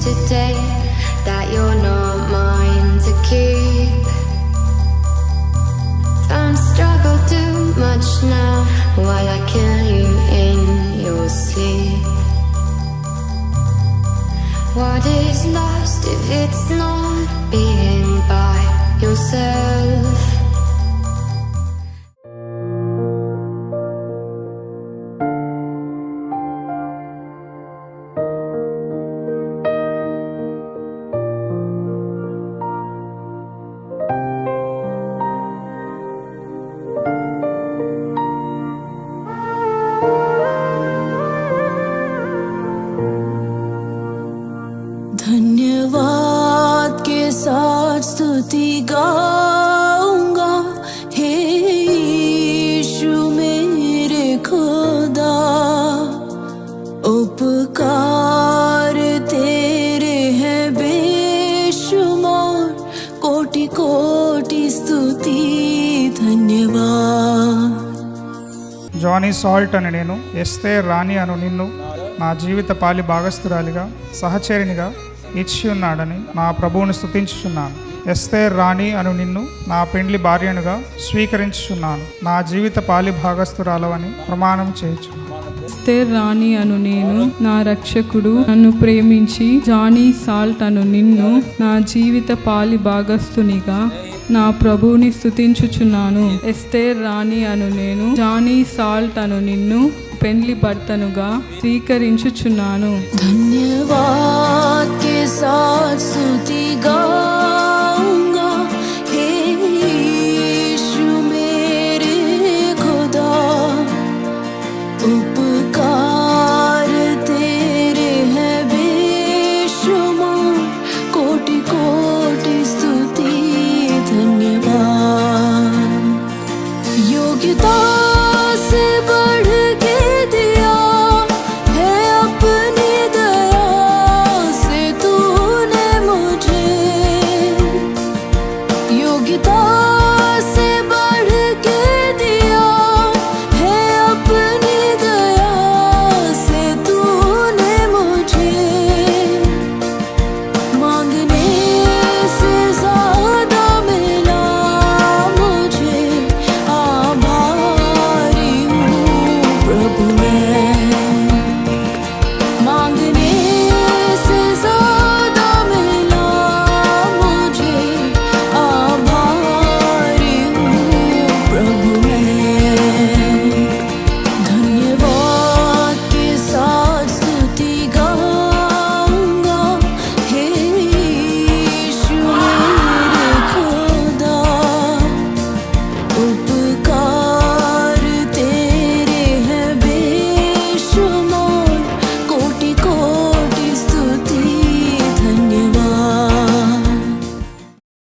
today that you're not mine to keep. Don't struggle too much now while I kill you in your sleep. What is lost if it's not being by yourself? धन्यवाद के साथ स्तुति गाऊंगा, हे यीशु मेरे खुदा। उपकार तेरे हैं बेशुमार, कोटि कोटि स्तुति धन्यवाद। జానీ సాల్ట్ అని నేను, ఎస్తేర్ రాణి అను నిన్ను నా జీవిత పాలి భాగస్థురాలిగా సహచరినిగా ఇచ్చి ఉన్నాడని నా ప్రభువుని స్తుతించుచున్నాను. ఎస్తేర్ రాణి అను నిన్ను నా పెండ్లి భార్యనుగా స్వీకరించుచున్నాను. నా జీవిత పాలి భాగస్థురాలవని ప్రమాణం చేయుచున్నాను. ఎస్తేర్ రాణి అను నేను, నా రక్షకుడు నన్ను ప్రేమించి జానీ సాల్ట్ అను నిన్ను నా జీవిత పాలి భాగస్థునిగా నా ప్రభువుని స్తుతించుచున్నాను. ఎస్తేర్ రాణి అను నేను జానీ సాల్ట్ అను నిన్ను పెండ్లి భర్తనుగా స్వీకరించుచున్నాను. धन्यवाद के साथ स्तुति गा